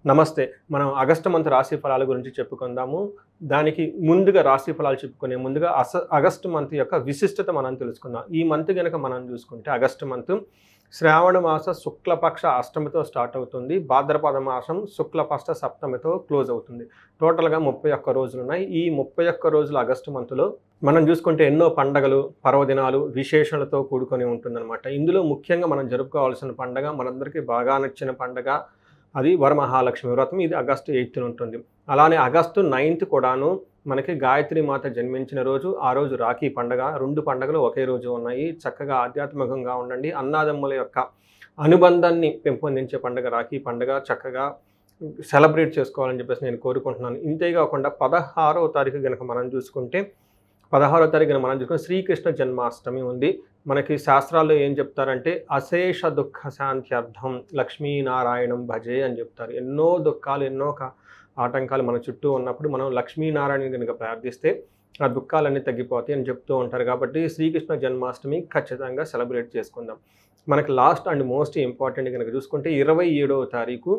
నమస్తే. మనం August month రాశి ఫలాల గురించి చెప్పుకుందాము. దానికి ముందుగా రాశి ఫలాలు చెప్పుకునే ముందుగా ఆగస్టు మంత్ యొక్క విశిష్టత మనం తెలుసుకుందాం. ఈ మంత్ గనక మనం చూసుకుంటే ఆగస్టు మంత్ శ్రావణ మాస శుక్లపక్ష అష్టమితో స్టార్ట్ అవుతుంది. భాద్రపద మాసం శుక్లపక్ష సప్తమితో క్లోజ్ అవుతుంది. టోటల్‌గా 31 రోజులున్నాయి. ఈ 31 రోజుల ఆగస్టు మంత్‌లో మనం చూసుకుంటే ఎన్నో పండగలు, పర్వదినాలు, విశేషాలతో కూడుకొని ఉంటుందన్నమాట. ఇందులో ముఖ్యంగా మనం జరుపుకోవాల్సిన పండగ, మనందరికీ బాగా నచ్చిన పండగ అది వరమహాలక్ష్మి వ్రతం. ఇది ఆగస్టు 8న ఉంటుంది. అలానే ఆగస్టు 9th కూడాను మనకి గాయత్రి మాత జన్మించిన రోజు. ఆ రోజు రాఖీ పండగ. 2 పండుగలు ఒకే రోజు ఉన్నాయి. చక్కగా ఆధ్యాత్మికంగా ఉండండి. అన్నాదమ్ముల యొక్క అనుబంధాన్ని పెంపొందించే పండుగ రాఖీ పండుగ. చక్కగా సెలబ్రేట్ చేసుకోవాలని చెప్పేసి నేను కోరుకుంటున్నాను. ఇంతే కాకుండా 16వ తారీఖు గనక మనం చూసుకుంటే 16వ తారీఖున మనం చూసుకుంటే శ్రీకృష్ణ జన్మాష్టమి ఉంది. మనకి శాస్త్రాల్లో ఏం చెప్తారంటే అశేష దుఃఖ శాంత్యర్థం లక్ష్మీనారాయణం భజే అని చెప్తారు. ఎన్నో దుఃఖాలు, ఎన్నో ఆటంకాలు మన చుట్టూ ఉన్నప్పుడు మనం లక్ష్మీనారాయణ కనుక ప్రార్థిస్తే ఆ దుఃఖాలన్నీ తగ్గిపోతాయి అని చెప్తూ ఉంటారు. కాబట్టి శ్రీకృష్ణ జన్మాష్టమి ఖచ్చితంగా సెలబ్రేట్ చేసుకుందాం. మనకి లాస్ట్ అండ్ మోస్ట్ ఇంపార్టెంట్ కనుక చూసుకుంటే 27వ తారీఖు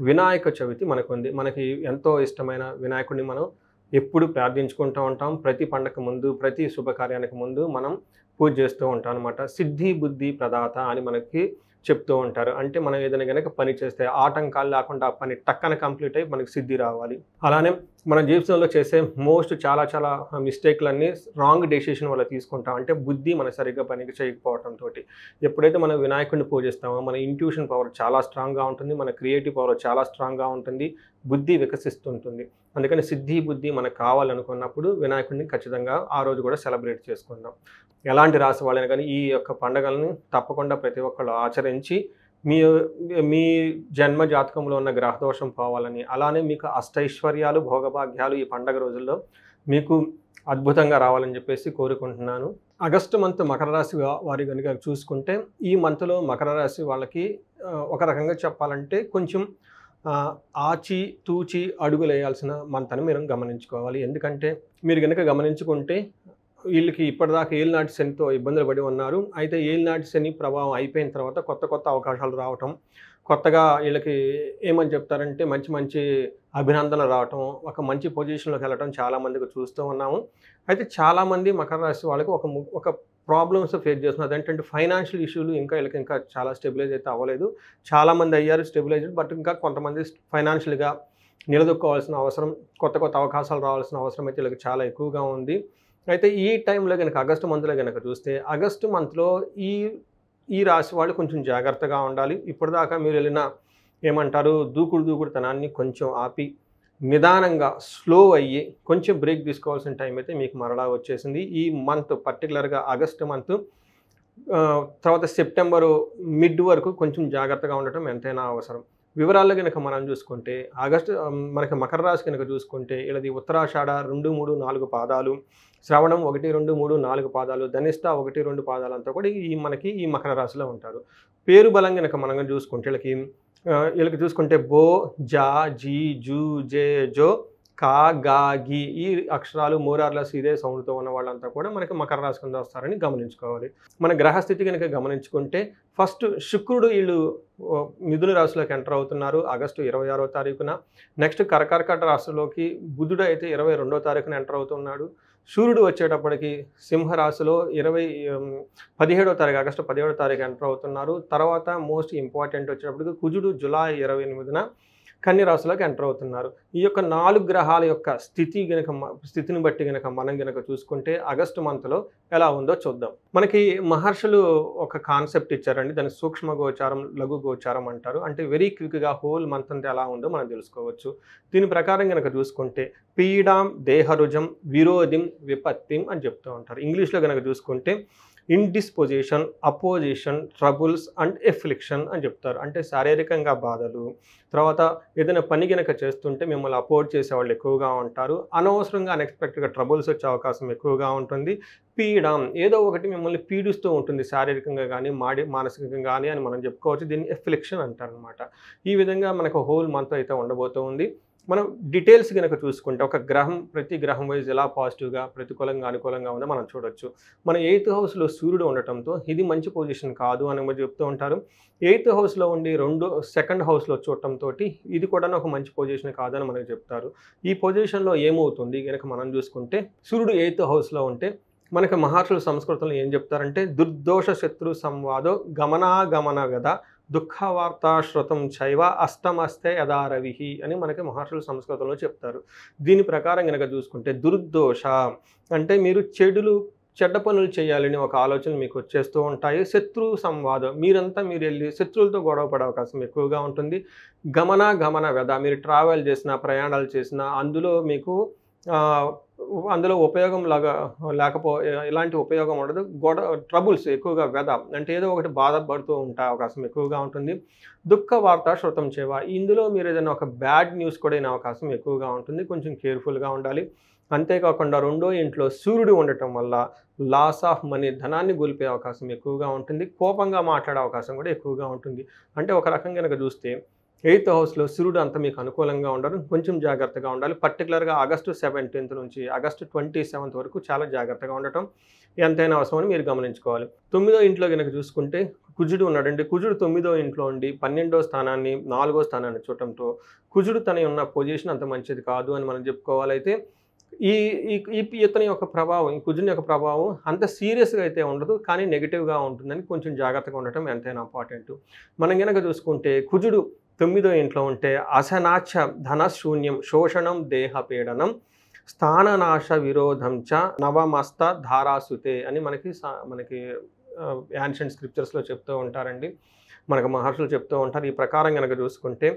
వినాయక చవితి మనకుంది. మనకి ఎంతో ఇష్టమైన వినాయకుడిని మనం ఎప్పుడు ప్రార్థించుకుంటూ ఉంటాం. ప్రతి పండగ ముందు, ప్రతి శుభకార్యానికి ముందు మనం పూజ చేస్తూ ఉంటాం అనమాట. సిద్ధి బుద్ధి ప్రదాత అని మనకి చెప్తూ ఉంటారు. అంటే మనం ఏదైనా కనుక పని చేస్తే ఆటంకాలు లేకుండా ఆ పని టక్కన కంప్లీట్ అయ్యి మనకి సిద్ధి రావాలి. అలానే మన జీవితంలో చేసే చాలా మిస్టేక్లన్నీ రాంగ్ డెసిషన్ వల్ల తీసుకుంటాం. అంటే బుద్ధి మన సరిగ్గా పనికి చేయకపోవడంతో. ఎప్పుడైతే మనం వినాయకుడిని పూజిస్తామో మన ఇంట్యూషన్ పవర్ చాలా స్ట్రాంగ్గా ఉంటుంది. మన క్రియేటివ్ పవర్ చాలా స్ట్రాంగ్గా ఉంటుంది. బుద్ధి వికసిస్తుంటుంది. అందుకని సిద్ధి బుద్ధి మనకు కావాలనుకున్నప్పుడు వినాయకుడిని ఖచ్చితంగా ఆ రోజు కూడా సెలబ్రేట్ చేసుకుందాం. ఎలాంటి రాశి వాళ్ళైనా కానీ ఈ యొక్క పండుగలను తప్పకుండా ప్రతి ఒక్కళ్ళు ఆచరించి మీ మీ జన్మ జాతకంలో ఉన్న గ్రహదోషం పోవాలని, అలానే మీకు అష్టైశ్వర్యాలు, భోగభాగ్యాలు ఈ పండగ రోజుల్లో మీకు అద్భుతంగా రావాలని చెప్పేసి కోరుకుంటున్నాను. ఆగస్టు మంత్ మకర రాశి వారి కనుక చూసుకుంటే ఈ మంత్లో మకర రాశి వాళ్ళకి ఒక రకంగా చెప్పాలంటే కొంచెం ఆచి తూచి అడుగులు వేయాల్సిన మంత్ అని మీరు గమనించుకోవాలి. ఎందుకంటే మీరు కనుక గమనించుకుంటే వీళ్ళకి ఇప్పటిదాకా ఏలినాటి శనితో ఇబ్బందులు పడి ఉన్నారు. అయితే ఏలినాటి శని ప్రభావం అయిపోయిన తర్వాత కొత్త అవకాశాలు రావటం, కొత్తగా వీళ్ళకి ఏమని చెప్తారంటే మంచి అభినందనలు రావటం, ఒక మంచి పొజిషన్లోకి వెళ్ళటం చాలామందికి చూస్తూ ఉన్నాము. అయితే చాలామంది మకర రాశి వాళ్ళకి ఒక ప్రాబ్లమ్స్ ఫేస్ చేస్తున్నారు. ఏంటంటే ఫైనాన్షియల్ ఇష్యూలు వీళ్ళకి ఇంకా చాలా స్టెబిలైజ్ అయితే అవ్వలేదు. చాలామంది అయ్యారు స్టెబిలైజ్డ్, బట్ ఇంకా కొంతమంది ఫైనాన్షియల్గా నిలదొక్కోవాల్సిన అవసరం, కొత్త అవకాశాలు రావాల్సిన అవసరం అయితే వీళ్ళకి చాలా ఎక్కువగా ఉంది. అయితే ఈ టైంలో కనుక ఆగస్టు మంత్లో కనుక చూస్తే ఆగస్టు మంత్లో ఈ రాశి వాళ్ళు కొంచెం జాగ్రత్తగా ఉండాలి. ఇప్పటిదాకా మీరు వెళ్ళిన ఏమంటారు దూకుడుతనాన్ని కొంచెం ఆపి నిదానంగా స్లో అయ్యి కొంచెం బ్రేక్ తీసుకోవాల్సిన టైం అయితే మీకు మరలా వచ్చేసింది. ఈ మంత్ పర్టికులర్గా ఆగస్టు మంత్ తర్వాత సెప్టెంబరు మిడ్ వరకు కొంచెం జాగ్రత్తగా ఉండటం ఎంతైనా అవసరం. వివరాల్లో కనుక మనం చూసుకుంటే మనకి మకర రాశి కనుక చూసుకుంటే వీళ్ళది ఉత్తరాషాఢ 2, 3, 4 పాదాలు, శ్రవణం 1, 2, 3, 4 పాదాలు, ధనిష్ట 1, 2 పాదాలంతా కూడా మనకి ఈ మకర రాశిలో ఉంటారు. పేరు బలం కనుక మనం చూసుకుంటే వీళ్ళకి చూసుకుంటే బో, జా, జీ, జూ, జే, జో, కా, గా, గి ఈ అక్షరాలు మోరార్లెస్ ఇదే సౌండ్తో ఉన్న వాళ్ళంతా కూడా మనకి మకర రాశి కింద వస్తారని గమనించుకోవాలి. మన గ్రహస్థితి కనుక గమనించుకుంటే ఫస్ట్ శుక్రుడు వీళ్ళు మిథున రాశిలోకి ఎంటర్ అవుతున్నారు ఆగస్టు 26వ తారీఖున. నెక్స్ట్ కర్కాటక రాశిలోకి బుధుడు అయితే 22వ తారీఖున ఎంటర్ అవుతున్నాడు. సూర్యుడు వచ్చేటప్పటికి సింహరాశిలో 17వ తారీఖు ఆగస్టు 17వ తారీఖు ఎంటర్ అవుతున్నారు. తర్వాత మోస్ట్ ఇంపార్టెంట్ వచ్చేటప్పటికి కుజుడు జూలై 28న కన్య రాశిలోకి ఎంటర్ అవుతున్నారు. ఈ యొక్క 4 గ్రహాల యొక్క స్థితిని బట్టి మనం చూసుకుంటే ఆగస్టు మంత్లో ఎలా ఉందో చూద్దాం. మనకి మహర్షులు ఒక కాన్సెప్ట్ ఇచ్చారండి. దాన్ని సూక్ష్మ గోచారం, లఘు గోచారం అంటారు. అంటే వెరీ క్విక్గా హోల్ మంత్ అంతా ఎలా ఉందో మనం తెలుసుకోవచ్చు. దీని ప్రకారం చూసుకుంటే పీడాం దేహరుజం విరోధిం విపత్తిం అని చెప్తూ ఉంటారు. ఇంగ్లీష్లో చూసుకుంటే indisposition, opposition, troubles and affliction అని చెప్తారు. అంటే శారీరకంగా బాధలు, తర్వాత ఏదైనా పని కనుక చేస్తుంటే మిమ్మల్ని అపోజ్ చేసేవాళ్ళు ఎక్కువగా ఉంటారు. అనవసరంగా అన్ఎక్స్పెక్టెడ్గా ట్రబుల్స్ వచ్చే అవకాశం ఎక్కువగా ఉంటుంది. పీడం ఏదో ఒకటి మిమ్మల్ని పీడిస్తూ ఉంటుంది, శారీరకంగా కానీ మానసికంగా కానీ అని మనం చెప్పుకోవచ్చు. దీన్ని ఎఫ్లిక్షన్ అంటారు అనమాట. ఈ విధంగా మనకు హోల్ మంత్ అయితే ఉండబోతూ ఉంది. మనం డీటెయిల్స్ గనక చూసుకుంటే ఒక గ్రహం ప్రతి గ్రహం వైజ్ ఎలా పాజిటివ్‌గా, ప్రతికూలంగా, అనుకూలంగా ఉందో మనం చూడొచ్చు. మన 8థ్ హౌస్‌లో సూర్యుడు ఉండటంతో ఇది మంచి పొజిషన్ కాదు అని మరి చెప్తూ ఉంటారు. 8థ్ హౌస్‌లో ఉండి సెకండ్ హౌస్‌లో చూడటంతోటి ఇది కూడాను ఒక మంచి పొజిషన్ కాదని మనకు చెప్తారు. ఈ పొజిషన్‌లో ఏమవుతుంది గనక మనం చూసుకుంటే సూర్యుడు 8థ్ హౌస్‌లో ఉంటే మనకి మహర్షులు సంస్కృతంలో ఏం చెప్తారంటే దుర్దోష శత్రు సంవాదో గమనాగమన వ్యధ దుఃఖవార్తా శ్రుతం చైవ అష్టమస్తే యథా రవిః అని మనకి మహర్షులు సంస్కృతంలో చెప్తారు. దీని ప్రకారం గనక చూసుకుంటే దుర్దోష అంటే మీరు చెడ్డ పనులు చేయాలని ఒక ఆలోచన మీకు వచ్చేస్తూ ఉంటాయి. శత్రు సంవాదం మీరు వెళ్ళి శత్రువులతో గొడవ పడే అవకాశం ఎక్కువగా ఉంటుంది. గమన వ్యధ మీరు ట్రావెల్ చేసినా, ప్రయాణాలు చేసినా అందులో ఉపయోగం ఎలాంటి ఉపయోగం ఉండదు. ట్రబుల్స్ ఎక్కువగా అంటే ఏదో ఒకటి బాధపడుతూ ఉంటే అవకాశం ఎక్కువగా ఉంటుంది. దుఃఖ వార్త శ్రుతం చేవ ఇందులో మీరు ఏదైనా ఒక బ్యాడ్ న్యూస్ కూడా అయిన అవకాశం ఎక్కువగా ఉంటుంది. కొంచెం కేర్ఫుల్‌గా ఉండాలి. అంతేకాకుండా రెండో ఇంట్లో సూర్యుడు ఉండటం వల్ల లాస్ ఆఫ్ మనీ ధనాన్ని కోల్పోయే అవకాశం ఎక్కువగా ఉంటుంది. కోపంగా మాట్లాడే అవకాశం కూడా ఎక్కువగా ఉంటుంది. అంటే ఒక రకంగా గనక చూస్తే 8థ్ హౌస్‌లో సూర్యుడు అంత మీకు అనుకూలంగా ఉండరు. కొంచెం జాగ్రత్తగా ఉండాలి. పర్టిక్యులర్‌గా ఆగస్టు 17th నుంచి ఆగస్టు 27th వరకు చాలా జాగ్రత్తగా ఉండటం ఎంతైనా అవసరమని మీరు గమనించుకోవాలి. 9వ ఇంట్లో గనక చూసుకుంటే కుజుడు ఉన్నాడండి. కుజుడు 9వ ఇంట్లో ఉండి 12వ స్థానాన్ని, 4వ స్థానాన్ని చూడటంతో కుజుడు ఉన్న పొజిషన్ అంత మంచిది కాదు అని మనం చెప్పుకోవాలి. అయితే ఈ ఈ ఈ ఇతని యొక్క ప్రభావం, ఈ కుజుని యొక్క ప్రభావం అంత సీరియస్‌గా అయితే ఉండదు. కానీ నెగెటివ్‌గా ఉంటుందని కొంచెం జాగ్రత్తగా ఉండటం ఎంతైనా ఇంపార్టెంట్. మనం గనక చూసుకుంటే కుజుడు 9వ ఇంట్లో ఉంటే అశనాచ ధనశూన్యం శోషణం దేహపీడనం స్థాననాశ విరోధం చ నవమస్త ధారాసుతే అని మనకి యాన్షియంట్ స్క్రిప్చర్స్‌లో చెప్తూ ఉంటారండి. మనకు మహర్షులు చెప్తూ ఉంటారు. ఈ ప్రకారం గనక చూసుకుంటే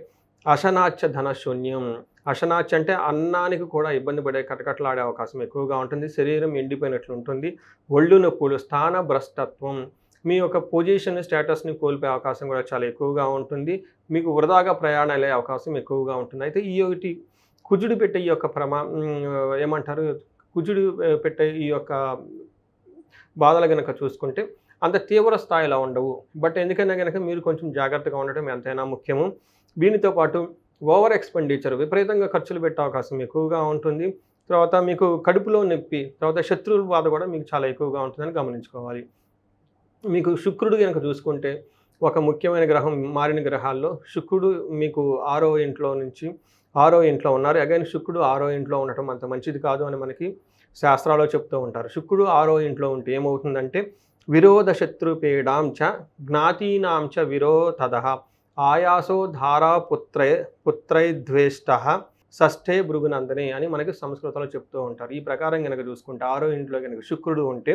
అశనాచ ధనశూన్యం. అశనాచ అంటే అన్నానికి కూడా ఇబ్బంది పడే కటకటలాడే అవకాశం ఎక్కువగా ఉంటుంది. శరీరం ఎండిపోయినట్లు ఉంటుంది. ఒళ్ళు నొప్పులు, స్థాన భ్రష్టత్వం, మీ యొక్క పొజిషన్ స్టేటస్‌ని కోల్పోయే అవకాశం కూడా చాలా ఎక్కువగా ఉంటుంది. మీకు వృధాగా ప్రయాణాలే అవకాశం ఎక్కువగా ఉంటుంది. అయితే కుజుడు పెట్టే ఈ యొక్క ఏమంటారు? కుజుడు పెట్టే ఈ యొక్క బాధలు గనక చూసుకుంటే అంత తీవ్ర స్థాయిలో ఉండవు. బట్ ఎందుకైనా గనక మీరు కొంచెం జాగ్రత్తగా ఉండటం ఎంతైనా ముఖ్యము. దీనితో పాటు ఓవర్ ఎక్స్‌పెండిచర్ విపరీతంగా ఖర్చులు పెట్టే అవకాశం ఎక్కువగా ఉంటుంది. తర్వాత మీకు కడుపులో నొప్పి, తర్వాత శత్రువుల బాధ కూడా మీకు చాలా ఎక్కువగా ఉంటుందని గమనించుకోవాలి. మీకు శుక్రుడు గనక చూసుకుంటే ఒక ముఖ్యమైన గ్రహం మారిన గ్రహాల్లో శుక్రుడు మీకు 6వ ఇంట్లో ఉన్నారు. అగైన్ శుక్రుడు 6వ ఇంట్లో ఉండటం అంత మంచిది కాదు అని మనకి శాస్త్రాల్లో చెప్తూ ఉంటారు. శుక్రుడు 6వ ఇంట్లో ఉంటే ఏమవుతుందంటే విరోధ శత్రుపీడాం చ జ్ఞాతీనాం చ విరోధదః ఆయాసో ధారా పుత్రైద్వేష్టః షష్ఠే భృగునందనే అని మనకి సంస్కృతంలో చెప్తూ ఉంటారు. ఈ ప్రకారం గనక చూసుకుంటే 6వ ఇంట్లో గనక శుక్రుడు ఉంటే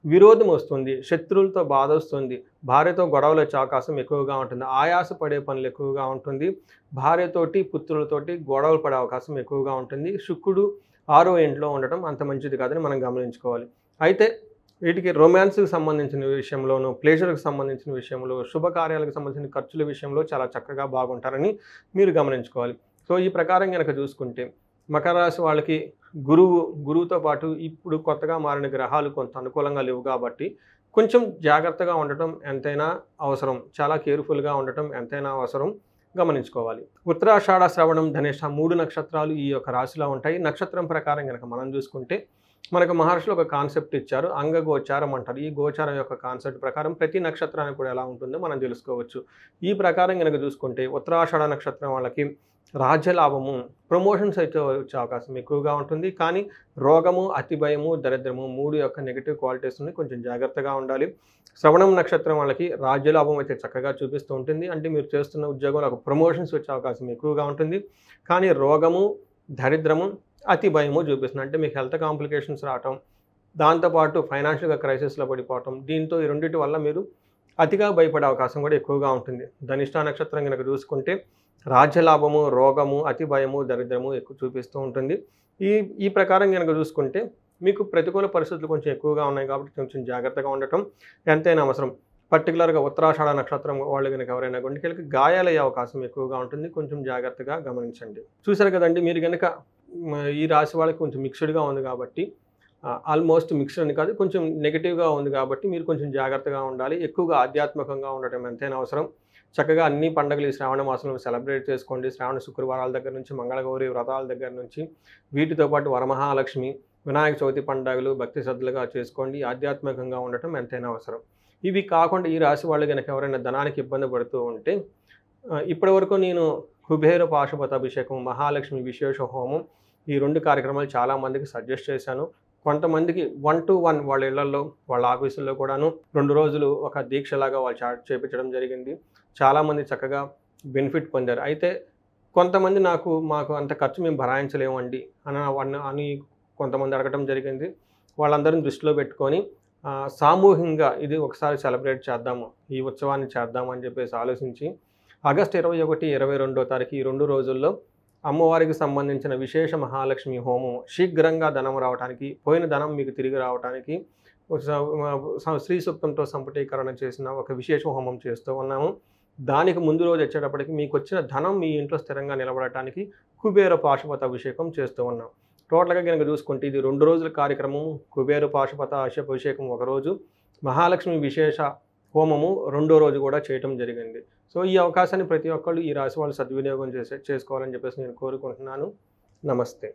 విరోధం వస్తుంది, శత్రువులతో బాధ వస్తుంది, భార్యతో గొడవలు వచ్చే అవకాశం ఎక్కువగా ఉంటుంది, ఆయాస పడే పనులు ఎక్కువగా ఉంటుంది, భార్యతోటి పుత్రులతోటి గొడవలు పడే అవకాశం ఎక్కువగా ఉంటుంది. శుక్రుడు 6వ ఇంట్లో ఉండటం అంత మంచిది కాదని మనం గమనించుకోవాలి. అయితే వీటికి రొమాన్స్‌కి సంబంధించిన విషయంలోనూ, ప్లెజర్‌కి సంబంధించిన విషయంలో, శుభకార్యాలకు సంబంధించిన ఖర్చుల విషయంలో చాలా చక్కగా బాగుంటారని మీరు గమనించుకోవాలి. సో ఈ ప్రకారం గనక చూసుకుంటే మకర రాశి వాళ్ళకి గురువుతో పాటు ఇప్పుడు కొత్తగా మారిన గ్రహాలు కొంత అనుకూలంగా లేవు కాబట్టి కొంచెం జాగ్రత్తగా ఉండటం ఎంతైనా అవసరం. చాలా కేర్‌ఫుల్‌గా ఉండటం ఎంతైనా అవసరం గమనించుకోవాలి. ఉత్తరాషాఢ, శ్రవణం, ధనిష్ట 3 నక్షత్రాలు ఈ యొక్క రాశిలో ఉంటాయి. నక్షత్రం ప్రకారం గనక మనం చూసుకుంటే మనకు మహర్షులు ఒక కాన్సెప్ట్ ఇచ్చారు. అంగగోచారం అంటారు. ఈ గోచారం యొక్క కాన్సెప్ట్ ప్రకారం ప్రతి నక్షత్రానికి కూడా ఎలా ఉంటుందో మనం తెలుసుకోవచ్చు. ఈ ప్రకారం గనక చూసుకుంటే ఉత్తరాషాఢ నక్షత్రం వాళ్ళకి రాజ్యలాభము, ప్రమోషన్స్ అయితే వచ్చే అవకాశం ఎక్కువగా ఉంటుంది. కానీ రోగము, అతి భయము, దరిద్రము 3 యొక్క నెగెటివ్ క్వాలిటీస్ ఉన్నాయి. కొంచెం జాగ్రత్తగా ఉండాలి. శ్రవణం నక్షత్రం వాళ్ళకి రాజ్యలాభం అయితే చక్కగా చూపిస్తూ ఉంటుంది. అంటే మీరు చేస్తున్న ఉద్యోగంలో ఒక ప్రమోషన్స్ వచ్చే అవకాశం ఎక్కువగా ఉంటుంది. కానీ రోగము, దరిద్రము, అతి భయము చూపిస్తుంది. అంటే మీకు హెల్త్ కాంప్లికేషన్స్ రావటం, దాంతోపాటు ఫైనాన్షియల్‌గా క్రైసిస్‌లో పడిపోవటం, దీంతో ఈ రెండిటి వల్ల మీరు అతిగా భయపడే అవకాశం కూడా ఎక్కువగా ఉంటుంది. ధనిష్ట నక్షత్రం గనక చూసుకుంటే రాజ్యలాభము, రోగము, అతి భయము, దరిద్రము ఎక్కువ చూపిస్తూ ఉంటుంది. ఈ ప్రకారం గనక చూసుకుంటే మీకు ప్రతికూల పరిస్థితులు కొంచెం ఎక్కువగా ఉన్నాయి కాబట్టి కొంచెం జాగ్రత్తగా ఉండటం ఎంతైనా అవసరం. పర్టికులర్‌గా ఉత్తరాషాఢ నక్షత్రం వాళ్ళు గనక ఎవరైనా గుండెకి గాయాలయ్యే అవకాశం ఎక్కువగా ఉంటుంది. కొంచెం జాగ్రత్తగా గమనించండి. చూసారు కదండి, మీరు గనక ఈ రాశి వాళ్ళకి కొంచెం మిక్స్డ్‌గా ఉంది కాబట్టి ఆల్మోస్ట్ మిక్స్డ్ అని కాదు, కొంచెం నెగెటివ్‌గా ఉంది కాబట్టి మీరు కొంచెం జాగ్రత్తగా ఉండాలి. ఎక్కువగా ఆధ్యాత్మికంగా ఉండటం ఎంతైనా అవసరం. చక్కగా అన్ని పండుగలు ఈ శ్రావణ మాసంలో సెలబ్రేట్ చేసుకోండి. శ్రావణ శుక్రవారాల దగ్గర నుంచి, మంగళగౌరి వ్రతాల దగ్గర నుంచి, వీటితో పాటు వరమహాలక్ష్మి, వినాయక చవితి పండుగలు భక్తి శ్రద్ధలుగా చేసుకోండి. ఆధ్యాత్మికంగా ఉండటం ఎంతైనా అవసరం. ఇవి కాకుండా ఈ రాశి వాళ్ళు గనక ఎవరైనా ధనానికి ఇబ్బంది పడుతూ ఉంటే ఇప్పటివరకు నేను కుబేర పాశుపతాభిషేకం, మహాలక్ష్మి విశేష హోమం ఈ 2 కార్యక్రమాలు చాలామందికి సజెస్ట్ చేశాను. కొంతమందికి 1-to-1 వాళ్ళ ఇళ్లల్లో, వాళ్ళ ఆఫీసుల్లో కూడాను 2 రోజులు ఒక దీక్షలాగా వాళ్ళు చేపించడం జరిగింది. చాలామంది చక్కగా బెనిఫిట్ పొందారు. అయితే కొంతమంది మాకు అంత ఖర్చు మేము భరాయించలేమండి అని కొంతమంది అడగటం జరిగింది. వాళ్ళందరిని దృష్టిలో పెట్టుకొని సామూహికంగా ఇది ఒకసారి సెలబ్రేట్ చేద్దాము, ఈ ఉత్సవాన్ని చేద్దాము అని చెప్పేసి ఆలోచించి ఆగస్టు 21, 22వ తారీఖు ఈ 2 రోజుల్లో అమ్మవారికి సంబంధించిన విశేష మహాలక్ష్మి హోమం శీఘ్రంగా ధనం రావడానికి, పోయిన ధనం మీకు తిరిగి రావడానికి శ్రీ సూక్తంతో సంపుటీకరణ చేసిన ఒక విశేష హోమం చేస్తూ ఉన్నాము. దానికి ముందు రోజు వచ్చేటప్పటికి మీకు వచ్చిన ధనం మీ ఇంట్లో స్థిరంగా నిలబడటానికి కుబేర పాశుపత అభిషేకం చేస్తూ ఉన్నాం. టోటల్గా కనుక చూసుకుంటే ఇది 2 రోజుల కార్యక్రమం. కుబేర పాశుపత అభిషేకం ఒకరోజు, మహాలక్ష్మి విశేష హోమము 2వ రోజు కూడా చేయటం జరిగింది. సో ఈ అవకాశాన్ని ప్రతి ఒక్కళ్ళు ఈ రాశి వాళ్ళు సద్వినియోగం చేసుకోవాలని చెప్పేసి నేను కోరుకుంటున్నాను. నమస్తే.